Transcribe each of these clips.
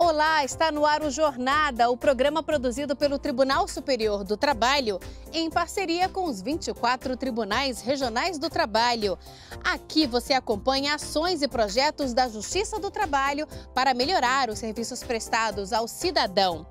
Olá, está no ar o Jornada, o programa produzido pelo Tribunal Superior do Trabalho em parceria com os 24 Tribunais Regionais do Trabalho. Aqui você acompanha ações e projetos da Justiça do Trabalho para melhorar os serviços prestados ao cidadão.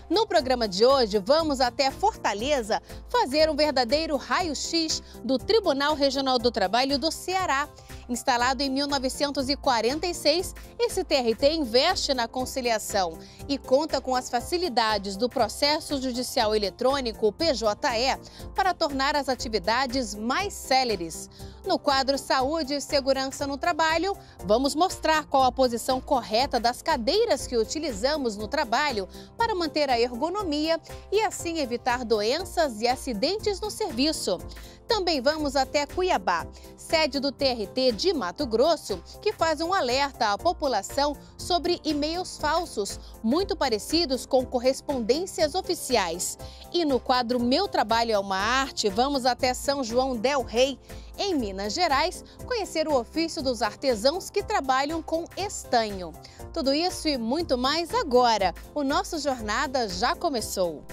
No programa de hoje, vamos até Fortaleza fazer um verdadeiro raio-x do Tribunal Regional do Trabalho do Ceará. Instalado em 1946, esse TRT investe na conciliação e conta com as facilidades do Processo Judicial Eletrônico, PJE, para tornar as atividades mais céleres. No quadro Saúde e Segurança no Trabalho, vamos mostrar qual a posição correta das cadeiras que utilizamos no trabalho para manter a ergonomia e assim evitar doenças e acidentes no serviço. Também vamos até Cuiabá, sede do TRT de Mato Grosso, que faz um alerta à população sobre e-mails falsos, muito parecidos com correspondências oficiais. E no quadro Meu Trabalho é uma Arte, vamos até São João del Rei, em Minas Gerais, conhecer o ofício dos artesãos que trabalham com estanho. Tudo isso e muito mais agora. O nosso Jornada já começou.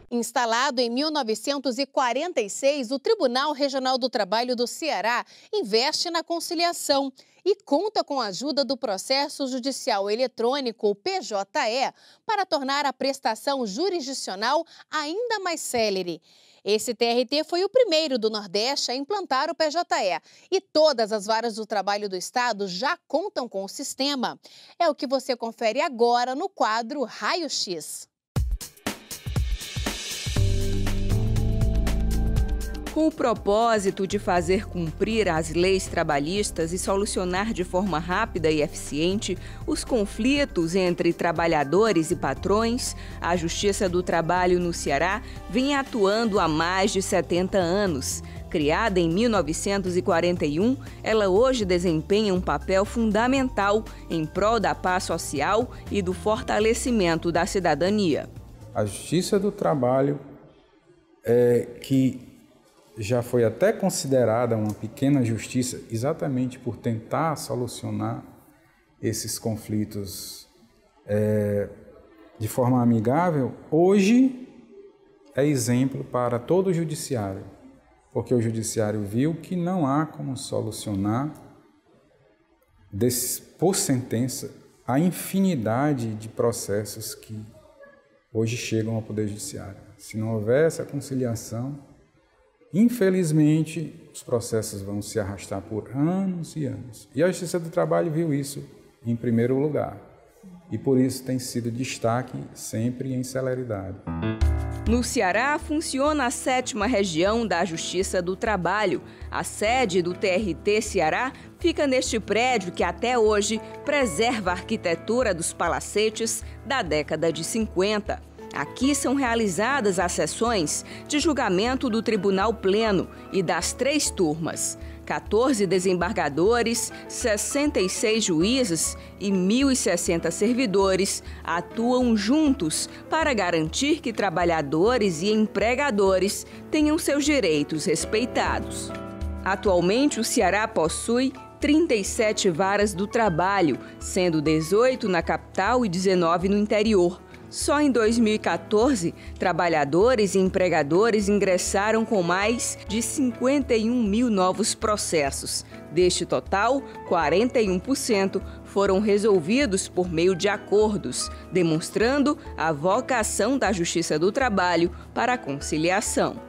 Instalado em 1946, o Tribunal Regional do Trabalho do Ceará investe na conciliação e conta com a ajuda do Processo Judicial Eletrônico, PJE, para tornar a prestação jurisdicional ainda mais célere. Esse TRT foi o primeiro do Nordeste a implantar o PJE e todas as varas do trabalho do Estado já contam com o sistema. É o que você confere agora no quadro Raio X. Com o propósito de fazer cumprir as leis trabalhistas e solucionar de forma rápida e eficiente os conflitos entre trabalhadores e patrões, a Justiça do Trabalho no Ceará vem atuando há mais de 70 anos. Criada em 1941, ela hoje desempenha um papel fundamental em prol da paz social e do fortalecimento da cidadania. A Justiça do Trabalho que já foi até considerada uma pequena justiça exatamente por tentar solucionar esses conflitos de forma amigável, hoje é exemplo para todo o judiciário, porque o judiciário viu que não há como solucionar por sentença a infinidade de processos que hoje chegam ao Poder Judiciário. Se não houver essa conciliação, infelizmente, os processos vão se arrastar por anos e anos. E a Justiça do Trabalho viu isso em primeiro lugar. E por isso tem sido destaque sempre em celeridade. No Ceará, funciona a 7ª Região da Justiça do Trabalho. A sede do TRT Ceará fica neste prédio que até hoje preserva a arquitetura dos palacetes da década de 50. Aqui são realizadas as sessões de julgamento do Tribunal Pleno e das 3 turmas. 14 desembargadores, 66 juízes e 1.060 servidores atuam juntos para garantir que trabalhadores e empregadores tenham seus direitos respeitados. Atualmente, o Ceará possui 37 varas do trabalho, sendo 18 na capital e 19 no interior. Só em 2014, trabalhadores e empregadores ingressaram com mais de 51 mil novos processos. Deste total, 41% foram resolvidos por meio de acordos, demonstrando a vocação da Justiça do Trabalho para a conciliação.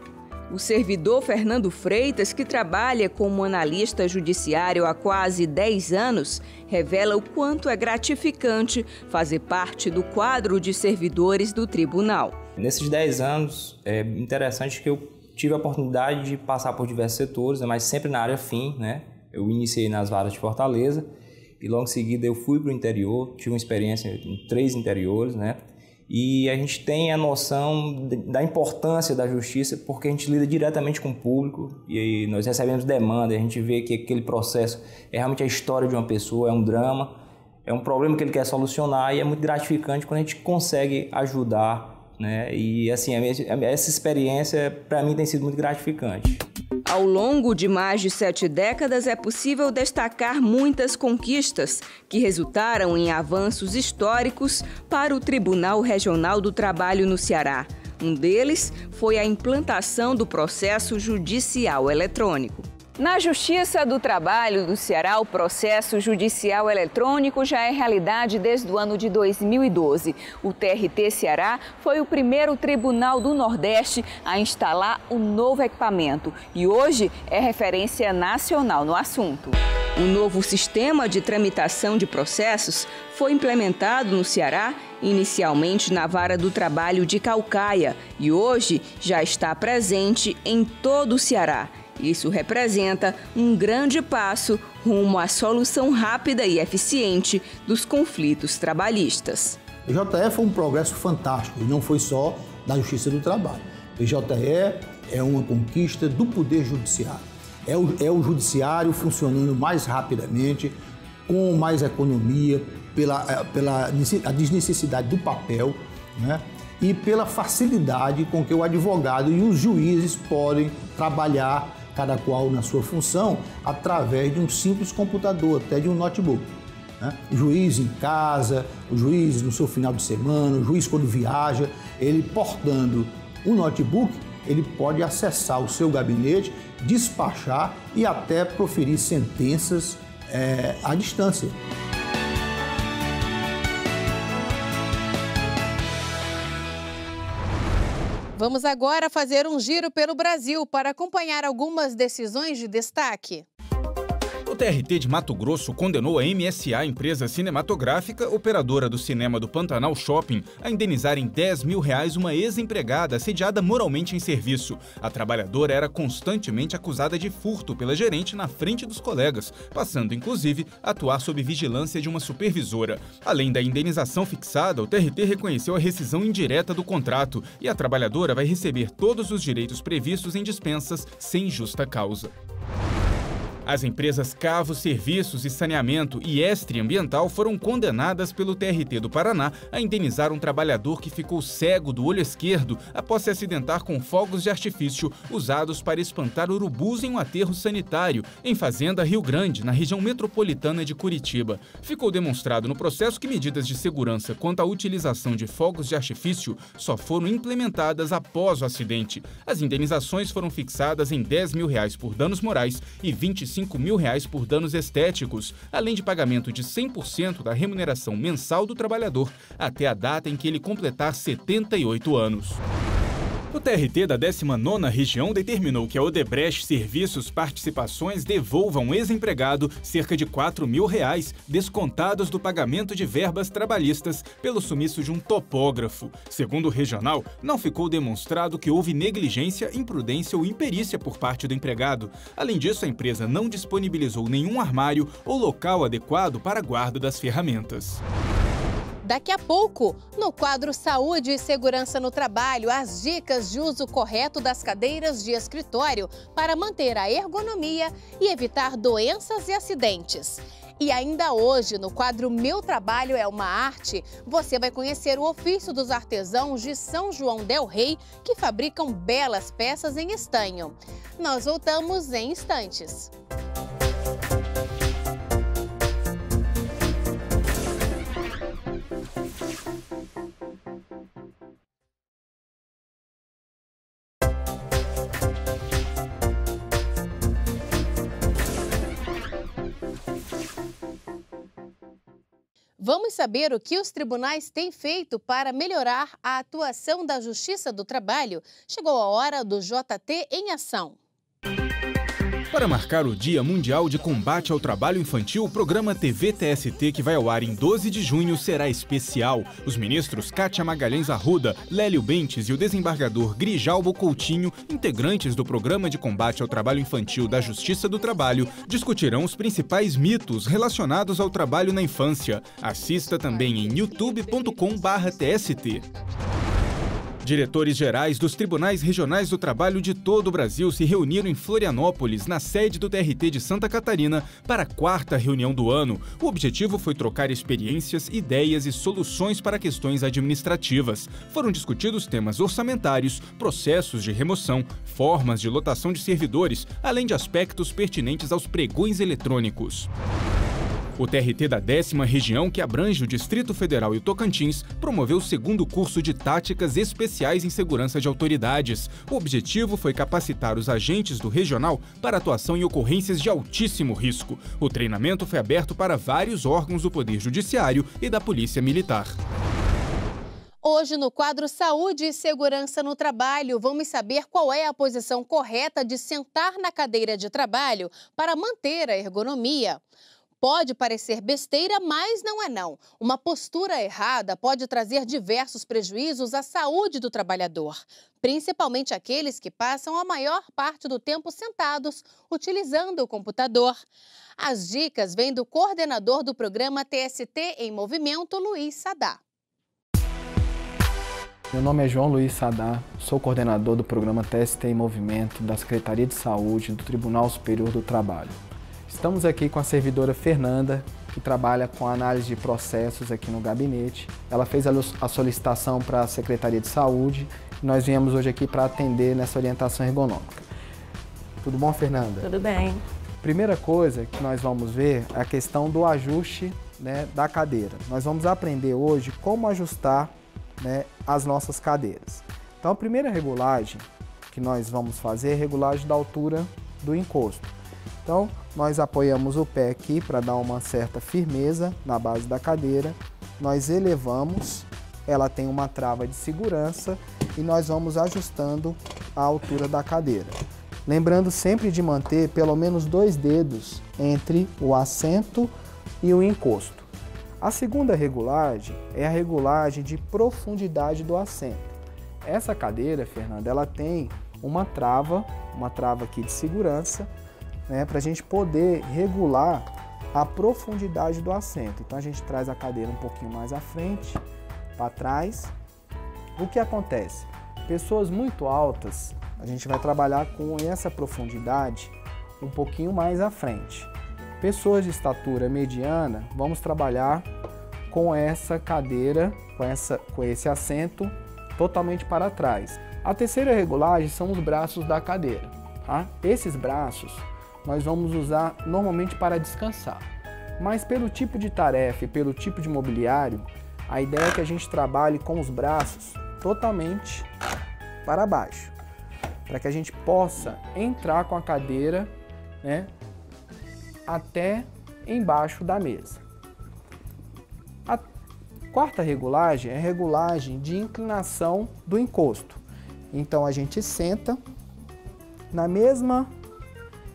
O servidor Fernando Freitas, que trabalha como analista judiciário há quase 10 anos, revela o quanto é gratificante fazer parte do quadro de servidores do tribunal. Nesses 10 anos, é interessante que eu tive a oportunidade de passar por diversos setores, mas sempre na área fim, né? Eu iniciei nas varas de Fortaleza e logo em seguida eu fui para o interior, tive uma experiência em 3 interiores, né? E a gente tem a noção da importância da justiça porque a gente lida diretamente com o público e aí nós recebemos demanda, a gente vê que aquele processo é realmente a história de uma pessoa, é um drama, é um problema que ele quer solucionar e é muito gratificante quando a gente consegue ajudar, né? E assim, essa experiência para mim tem sido muito gratificante. Ao longo de mais de 7 décadas, é possível destacar muitas conquistas que resultaram em avanços históricos para o Tribunal Regional do Trabalho no Ceará. Um deles foi a implantação do processo judicial eletrônico. Na Justiça do Trabalho do Ceará, o processo judicial eletrônico já é realidade desde o ano de 2012. O TRT Ceará foi o primeiro tribunal do Nordeste a instalar um novo equipamento e hoje é referência nacional no assunto. O novo sistema de tramitação de processos foi implementado no Ceará, inicialmente na Vara do Trabalho de Caucaia, e hoje já está presente em todo o Ceará. Isso representa um grande passo rumo à solução rápida e eficiente dos conflitos trabalhistas. O JE foi um progresso fantástico e não foi só da Justiça do Trabalho. O JE é uma conquista do Poder Judiciário. É o Judiciário funcionando mais rapidamente, com mais economia, pela a desnecessidade do papel, né? E pela facilidade com que o advogado e os juízes podem trabalhar cada qual na sua função, através de um simples computador, até de um notebook. Né? O juiz em casa, o juiz no seu final de semana, o juiz quando viaja, ele portando um notebook, ele pode acessar o seu gabinete, despachar e até proferir sentenças à distância. Vamos agora fazer um giro pelo Brasil para acompanhar algumas decisões de destaque. O TRT de Mato Grosso condenou a MSA, empresa cinematográfica, operadora do cinema do Pantanal Shopping, a indenizar em R$10 mil uma ex-empregada assediada moralmente em serviço. A trabalhadora era constantemente acusada de furto pela gerente na frente dos colegas, passando inclusive a atuar sob vigilância de uma supervisora. Além da indenização fixada, o TRT reconheceu a rescisão indireta do contrato e a trabalhadora vai receber todos os direitos previstos em dispensas sem justa causa. As empresas Cavo Serviços e Saneamento e Estre Ambiental foram condenadas pelo TRT do Paraná a indenizar um trabalhador que ficou cego do olho esquerdo após se acidentar com fogos de artifício usados para espantar urubus em um aterro sanitário em Fazenda Rio Grande, na região metropolitana de Curitiba.Ficou demonstrado no processo que medidas de segurança quanto à utilização de fogos de artifício só foram implementadas após o acidente. As indenizações foram fixadas em R$10 mil por danos morais e R$25 mil por danos estéticos, além de pagamento de 100% da remuneração mensal do trabalhador até a data em que ele completar 78 anos. O TRT da 19ª região determinou que a Odebrecht Serviços Participações devolva a um ex-empregado cerca de R$4 mil descontados do pagamento de verbas trabalhistas pelo sumiço de um topógrafo. Segundo o regional, não ficou demonstrado que houve negligência, imprudência ou imperícia por parte do empregado. Além disso, a empresa não disponibilizou nenhum armário ou local adequado para a guarda das ferramentas. Daqui a pouco, no quadro Saúde e Segurança no Trabalho, as dicas de uso correto das cadeiras de escritório para manter a ergonomia e evitar doenças e acidentes. E ainda hoje, no quadro Meu Trabalho é uma Arte, você vai conhecer o ofício dos artesãos de São João del Rei, que fabricam belas peças em estanho. Nós voltamos em instantes. Vamos saber o que os tribunais têm feito para melhorar a atuação da Justiça do Trabalho? Chegou a hora do JT em Ação. Para marcar o Dia Mundial de Combate ao Trabalho Infantil, o programa TV TST, que vai ao ar em 12 de junho, será especial. Os ministros Kátia Magalhães Arruda, Lélio Bentes e o desembargador Grijalbo Coutinho, integrantes do Programa de Combate ao Trabalho Infantil da Justiça do Trabalho, discutirão os principais mitos relacionados ao trabalho na infância. Assista também em youtube.com/TST. Diretores gerais dos Tribunais Regionais do Trabalho de todo o Brasil se reuniram em Florianópolis, na sede do TRT de Santa Catarina, para a 4ª reunião do ano. O objetivo foi trocar experiências, ideias e soluções para questões administrativas. Foram discutidos temas orçamentários, processos de remoção, formas de lotação de servidores, além de aspectos pertinentes aos pregões eletrônicos. O TRT da 10ª Região, que abrange o Distrito Federal e o Tocantins, promoveu o 2º curso de Táticas Especiais em Segurança de Autoridades. O objetivo foi capacitar os agentes do regional para atuação em ocorrências de altíssimo risco. O treinamento foi aberto para vários órgãos do Poder Judiciário e da Polícia Militar. Hoje, no quadro Saúde e Segurança no Trabalho, vamos saber qual é a posição correta de sentar na cadeira de trabalho para manter a ergonomia. Pode parecer besteira, mas não é não. Uma postura errada pode trazer diversos prejuízos à saúde do trabalhador, principalmente aqueles que passam a maior parte do tempo sentados, utilizando o computador. As dicas vêm do coordenador do programa TST em Movimento, Luiz Sadá. Meu nome é João Luiz Sadá, sou coordenador do programa TST em Movimento da Secretaria de Saúde do Tribunal Superior do Trabalho. Estamos aqui com a servidora Fernanda, que trabalha com análise de processos aqui no gabinete. Ela fez a solicitação para a Secretaria de Saúde e nós viemos hoje aqui para atender nessa orientação ergonômica. Tudo bom, Fernanda? Tudo bem. Primeira coisa que nós vamos ver é a questão do ajuste, da cadeira. Nós vamos aprender hoje como ajustar, as nossas cadeiras. Então, a primeira regulagem que nós vamos fazer é a regulagem da altura do encosto. Então, nós apoiamos o pé aqui para dar uma certa firmeza na base da cadeira. Nós elevamos, ela tem uma trava de segurança e nós vamos ajustando a altura da cadeira. Lembrando sempre de manter pelo menos 2 dedos entre o assento e o encosto. A segunda regulagem é a regulagem de profundidade do assento. Essa cadeira, Fernanda, ela tem uma trava aqui de segurança, para a gente poder regular a profundidade do assento. Então a gente traz a cadeira um pouquinho mais à frente, para trás. O que acontece? Pessoas muito altas, a gente vai trabalhar com essa profundidade um pouquinho mais à frente. Pessoas de estatura mediana, vamos trabalhar com essa cadeira, com esse assento totalmente para trás. A terceira regulagem são os braços da cadeira. Tá? Esses braços nós vamos usar normalmente para descansar. Mas pelo tipo de tarefa e pelo tipo de mobiliário, a ideia é que a gente trabalhe com os braços totalmente para baixo, para que a gente possa entrar com a cadeira, até embaixo da mesa. A quarta regulagem é a regulagem de inclinação do encosto. Então a gente senta na mesma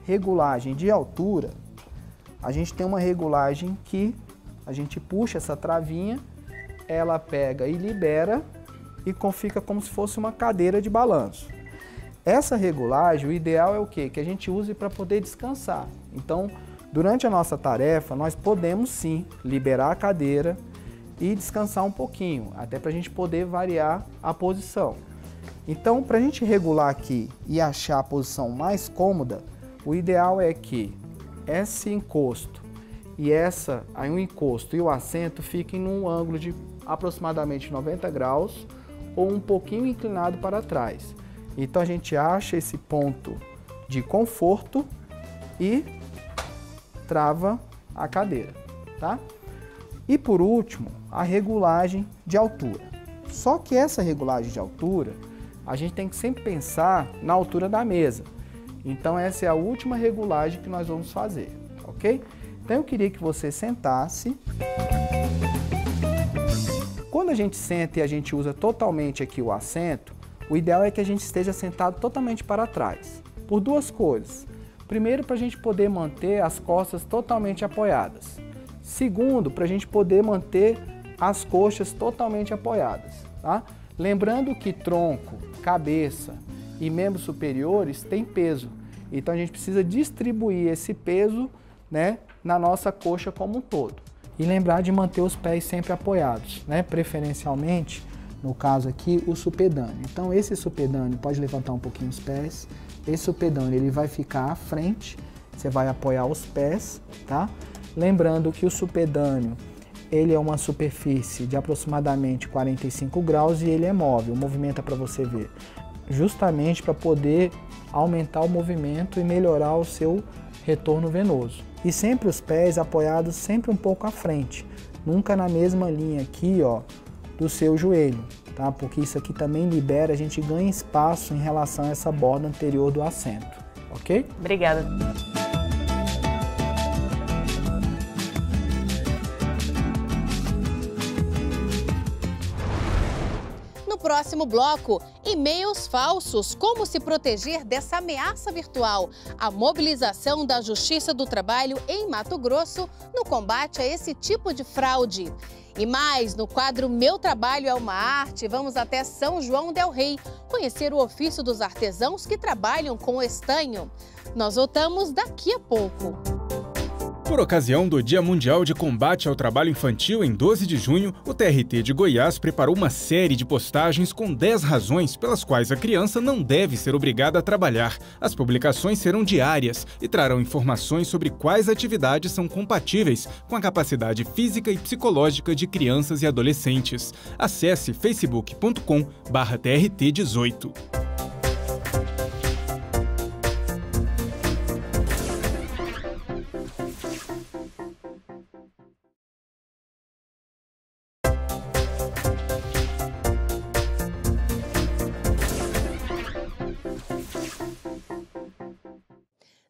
regulagem de altura, a gente tem uma regulagem que a gente puxa essa travinha, ela pega e libera e fica como se fosse uma cadeira de balanço. Essa regulagem, o ideal é o quê? Que a gente use para poder descansar. Então, durante a nossa tarefa, nós podemos sim liberar a cadeira e descansar um pouquinho, até para a gente poder variar a posição. Então, para a gente regular aqui e achar a posição mais cômoda, o ideal é que esse encosto e o encosto e o assento fiquem num ângulo de aproximadamente 90 graus ou um pouquinho inclinado para trás. Então a gente acha esse ponto de conforto e trava a cadeira, tá? E por último, a regulagem de altura. Só que essa regulagem de altura, a gente tem que sempre pensar na altura da mesa. Então essa é a última regulagem que nós vamos fazer, ok? Então eu queria que você sentasse. Quando a gente senta e a gente usa totalmente aqui o assento, o ideal é que a gente esteja sentado totalmente para trás, por duas coisas. Primeiro, para a gente poder manter as costas totalmente apoiadas. Segundo, para a gente poder manter as coxas totalmente apoiadas, tá? Lembrando que tronco, cabeça e membros superiores têm peso. Então a gente precisa distribuir esse peso, né, na nossa coxa como um todo. E lembrar de manter os pés sempre apoiados, né? Preferencialmente, no caso aqui, o supedâneo. Então esse supedâneo pode levantar um pouquinho os pés. Esse supedâneo ele vai ficar à frente, você vai apoiar os pés, tá? Lembrando que o supedâneo ele é uma superfície de aproximadamente 45 graus e ele é móvel, movimenta para você ver, justamente para poder aumentar o movimento e melhorar o seu retorno venoso. E sempre os pés apoiados sempre um pouco à frente, nunca na mesma linha aqui, ó, do seu joelho, tá? Porque isso aqui também libera, a gente ganha espaço em relação a essa borda anterior do assento, ok? Obrigada. No próximo bloco, e-mails falsos, como se proteger dessa ameaça virtual, a mobilização da Justiça do Trabalho em Mato Grosso no combate a esse tipo de fraude. E mais, no quadro Meu Trabalho é uma Arte, vamos até São João del Rei, conhecer o ofício dos artesãos que trabalham com estanho. Nós voltamos daqui a pouco. Por ocasião do Dia Mundial de Combate ao Trabalho Infantil, em 12 de junho, o TRT de Goiás preparou uma série de postagens com 10 razões pelas quais a criança não deve ser obrigada a trabalhar. As publicações serão diárias e trarão informações sobre quais atividades são compatíveis com a capacidade física e psicológica de crianças e adolescentes. Acesse facebook.com/TRT18.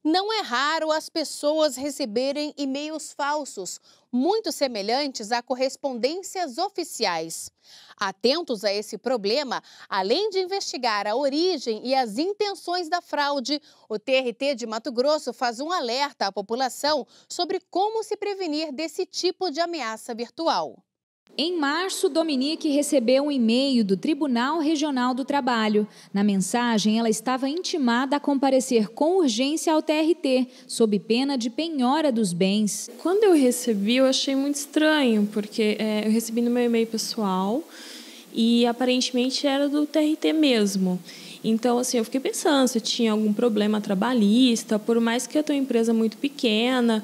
Não é raro as pessoas receberem e-mails falsos, muito semelhantes a correspondências oficiais. Atentos a esse problema, além de investigar a origem e as intenções da fraude, o TRT de Mato Grosso faz um alerta à população sobre como se prevenir desse tipo de ameaça virtual. Em março, Dominique recebeu um e-mail do Tribunal Regional do Trabalho. Na mensagem, ela estava intimada a comparecer com urgência ao TRT, sob pena de penhora dos bens. Quando eu recebi, eu achei muito estranho, porque eu recebi no meu e-mail pessoal e aparentemente era do TRT mesmo. Então, assim, eu fiquei pensando se tinha algum problema trabalhista, por mais que a tua empresa é muito pequena,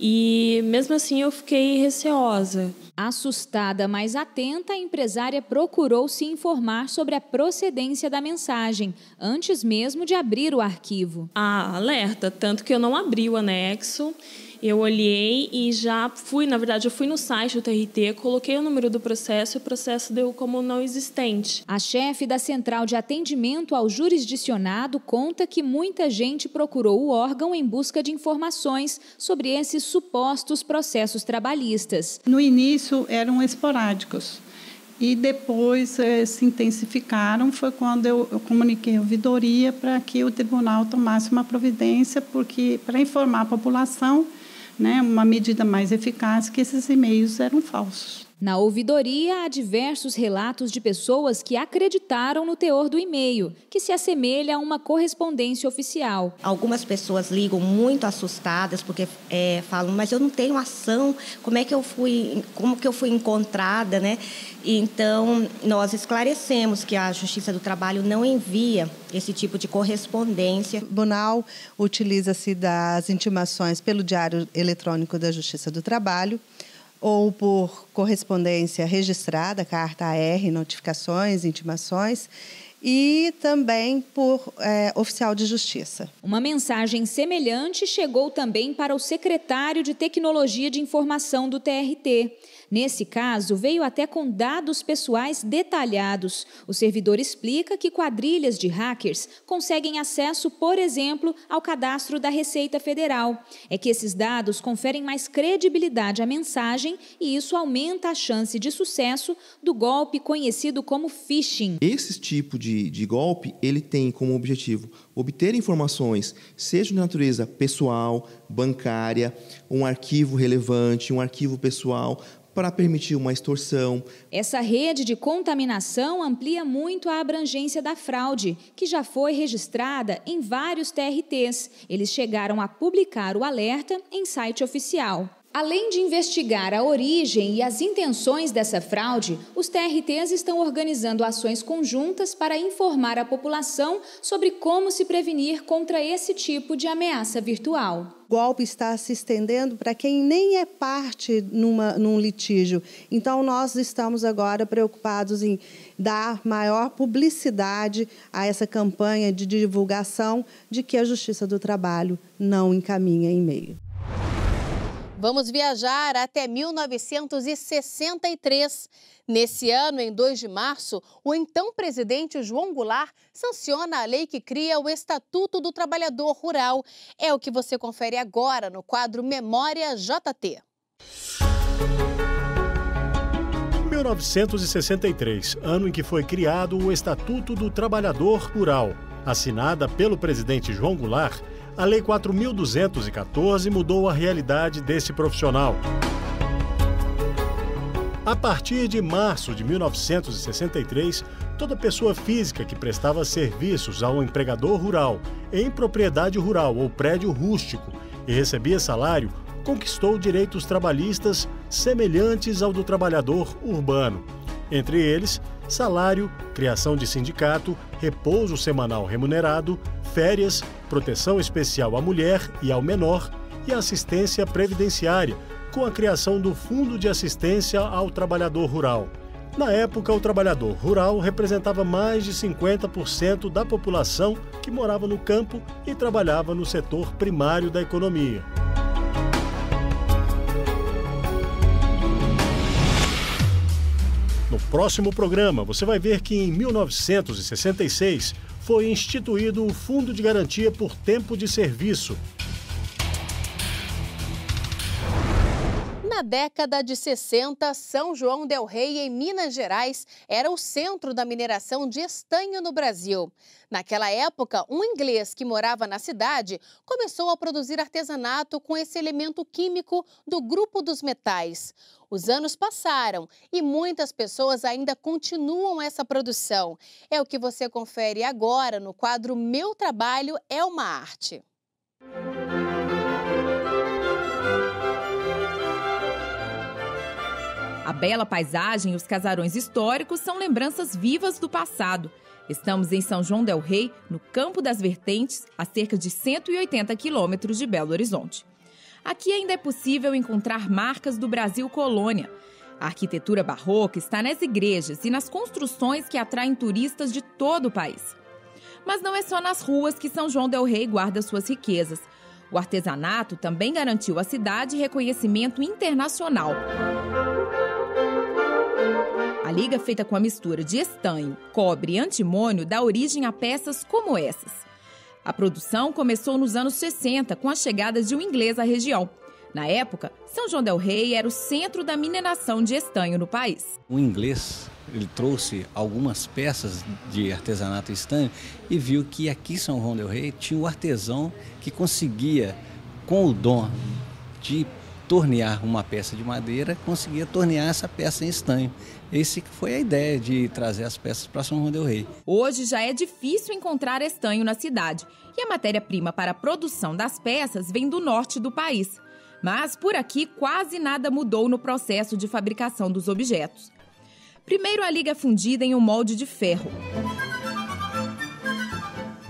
e mesmo assim eu fiquei receosa. Assustada, mas atenta, a empresária procurou se informar sobre a procedência da mensagem, antes mesmo de abrir o arquivo. Alerta, tanto que eu não abri o anexo, eu olhei e já fui, na verdade, eu fui no site do TRT, coloquei o número do processo e o processo deu como não existente. A chefe da Central de Atendimento ao Jurisdicionado conta que muita gente procurou o órgão em busca de informações sobre esses supostos processos trabalhistas. No início eram esporádicos e depois se intensificaram. Foi quando eu comuniquei a ouvidoria para que o tribunal tomasse uma providência, porque para informar a população, né, uma medida mais eficaz, que esses e-mails eram falsos. Na ouvidoria, há diversos relatos de pessoas que acreditaram no teor do e-mail, que se assemelha a uma correspondência oficial. Algumas pessoas ligam muito assustadas porque falam, mas eu não tenho ação, como que eu fui encontrada, né? Então, nós esclarecemos que a Justiça do Trabalho não envia esse tipo de correspondência. O tribunal utiliza-se das intimações pelo Diário Eletrônico da Justiça do Trabalho, ou por correspondência registrada, carta AR, notificações, intimações, e também por oficial de justiça. Uma mensagem semelhante chegou também para o secretário de Tecnologia de Informação do TRT. Nesse caso, veio até com dados pessoais detalhados. O servidor explica que quadrilhas de hackers conseguem acesso, por exemplo, ao cadastro da Receita Federal. É que esses dados conferem mais credibilidade à mensagem e isso aumenta a chance de sucesso do golpe conhecido como phishing. Esse tipo de golpe, ele tem como objetivo obter informações, seja de natureza pessoal, bancária, um arquivo relevante, um arquivo pessoal, para permitir uma extorsão. Essa rede de contaminação amplia muito a abrangência da fraude, que já foi registrada em vários TRTs. Eles chegaram a publicar o alerta em site oficial. Além de investigar a origem e as intenções dessa fraude, os TRTs estão organizando ações conjuntas para informar a população sobre como se prevenir contra esse tipo de ameaça virtual. O golpe está se estendendo para quem nem é parte num litígio. Então, nós estamos agora preocupados em dar maior publicidade a essa campanha de divulgação de que a Justiça do Trabalho não encaminha e-mail. Vamos viajar até 1963. Nesse ano, em 2 de março, o então presidente João Goulart sanciona a lei que cria o Estatuto do Trabalhador Rural. É o que você confere agora no quadro Memória JT. 1963, ano em que foi criado o Estatuto do Trabalhador Rural. Assinada pelo presidente João Goulart, a Lei 4.214 mudou a realidade desse profissional. A partir de março de 1963, toda pessoa física que prestava serviços ao empregador rural em propriedade rural ou prédio rústico e recebia salário, conquistou direitos trabalhistas semelhantes ao do trabalhador urbano. Entre eles, salário, criação de sindicato, repouso semanal remunerado, férias, proteção especial à mulher e ao menor e assistência previdenciária, com a criação do Fundo de Assistência ao Trabalhador Rural. Na época, o trabalhador rural representava mais de 50% da população que morava no campo e trabalhava no setor primário da economia. No próximo programa, você vai ver que em 1966 foi instituído o Fundo de Garantia por Tempo de Serviço. Na década de 60, São João del Rei, em Minas Gerais, era o centro da mineração de estanho no Brasil. Naquela época, um inglês que morava na cidade começou a produzir artesanato com esse elemento químico do grupo dos metais. Os anos passaram e muitas pessoas ainda continuam essa produção. É o que você confere agora no quadro Meu Trabalho é uma Arte. A bela paisagem e os casarões históricos são lembranças vivas do passado. Estamos em São João del Rei, no Campo das Vertentes, a cerca de 180 quilômetros de Belo Horizonte. Aqui ainda é possível encontrar marcas do Brasil colônia. A arquitetura barroca está nas igrejas e nas construções que atraem turistas de todo o país. Mas não é só nas ruas que São João del Rei guarda suas riquezas. O artesanato também garantiu à cidade reconhecimento internacional. A liga feita com a mistura de estanho, cobre e antimônio dá origem a peças como essas. A produção começou nos anos 60 com a chegada de um inglês à região. Na época, São João del Rei era o centro da mineração de estanho no país. O inglês, ele trouxe algumas peças de artesanato estanho e viu que aqui em São João del Rei tinha um artesão que conseguia, com o dom de tornear uma peça de madeira, conseguia tornear essa peça em estanho. Essa foi a ideia de trazer as peças para São João del Rei. Hoje já é difícil encontrar estanho na cidade e a matéria-prima para a produção das peças vem do norte do país. Mas por aqui quase nada mudou no processo de fabricação dos objetos. Primeiro a liga é fundida em um molde de ferro.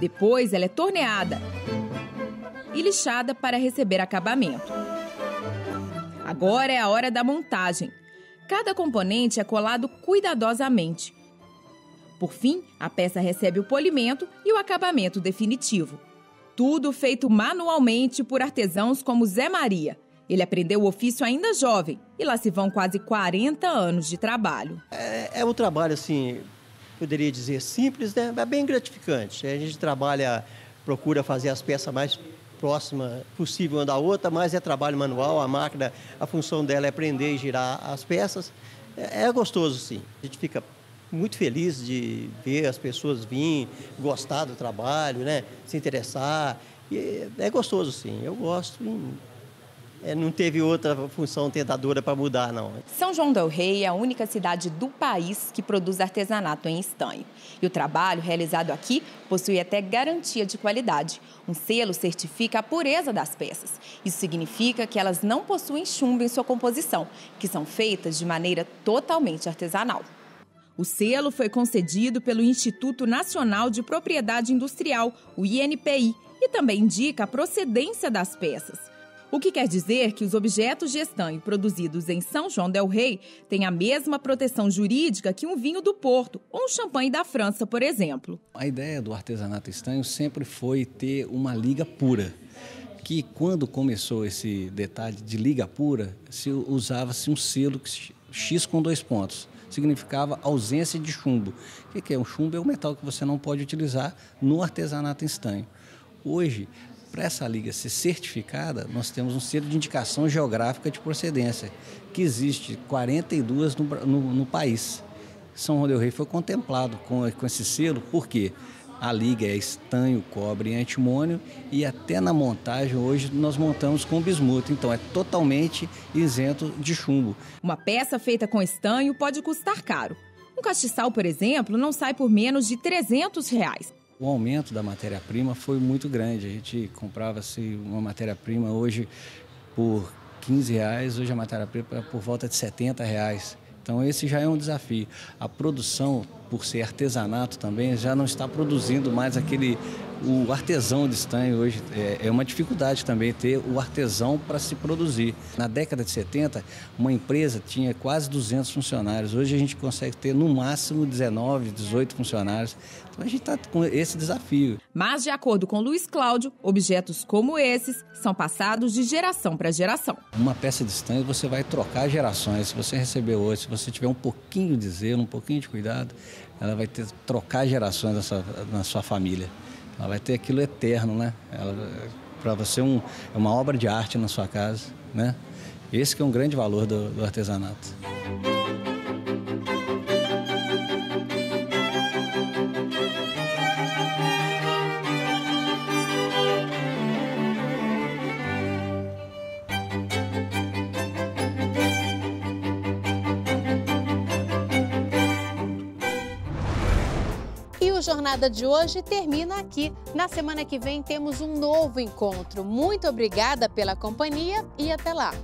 Depois ela é torneada e lixada para receber acabamento. Agora é a hora da montagem. Cada componente é colado cuidadosamente. Por fim, a peça recebe o polimento e o acabamento definitivo. Tudo feito manualmente por artesãos como Zé Maria. Ele aprendeu o ofício ainda jovem e lá se vão quase 40 anos de trabalho. É um trabalho, assim, poderia dizer simples, né? Mas bem gratificante. A gente procura fazer as peças mais próximas possível uma da outra, mas é trabalho manual, a máquina, a função dela é prender e girar as peças. É gostoso, sim. A gente fica muito feliz de ver as pessoas virem, gostar do trabalho, né? Se interessar. E é gostoso, sim. Eu gosto. Não teve outra função tentadora para mudar, não. São João del Rei é a única cidade do país que produz artesanato em estanho. E o trabalho realizado aqui possui até garantia de qualidade. Um selo certifica a pureza das peças. Isso significa que elas não possuem chumbo em sua composição, que são feitas de maneira totalmente artesanal. O selo foi concedido pelo Instituto Nacional de Propriedade Industrial, o INPI, e também indica a procedência das peças. O que quer dizer que os objetos de estanho produzidos em São João del Rei têm a mesma proteção jurídica que um vinho do Porto ou um champanhe da França, por exemplo. A ideia do artesanato estanho sempre foi ter uma liga pura. Que quando começou esse detalhe de liga pura, usava-se um selo X com 2 pontos. Significava ausência de chumbo. O que é? Um chumbo é um metal que você não pode utilizar no artesanato estanho. Hoje, para essa liga ser certificada, nós temos um selo de indicação geográfica de procedência, que existe 42 no país. São João del Rei foi contemplado com esse selo, porque a liga é estanho, cobre e antimônio, e até na montagem hoje nós montamos com bismuto, então é totalmente isento de chumbo. Uma peça feita com estanho pode custar caro. Um castiçal, por exemplo, não sai por menos de R$300. O aumento da matéria-prima foi muito grande. A gente comprava-se uma matéria-prima hoje por R$15, hoje a matéria-prima é por volta de R$70. Então esse já é um desafio. A produção, por ser artesanato também, já não está produzindo mais o artesão de estanho hoje. É uma dificuldade também ter o artesão para se produzir. Na década de 70, uma empresa tinha quase 200 funcionários. Hoje a gente consegue ter no máximo 19, 18 funcionários. Então a gente está com esse desafio. Mas, de acordo com Luiz Cláudio, objetos como esses são passados de geração para geração. Uma peça de estanho você vai trocar gerações. Se você receber hoje, se você tiver um pouquinho de zelo, um pouquinho de cuidado, ela vai trocar gerações na sua família. Ela vai ter aquilo eterno, né? Para você é uma obra de arte na sua casa, né? Esse que é um grande valor do artesanato. A jornada de hoje termina aqui. Na semana que vem temos um novo encontro. Muito obrigada pela companhia e até lá!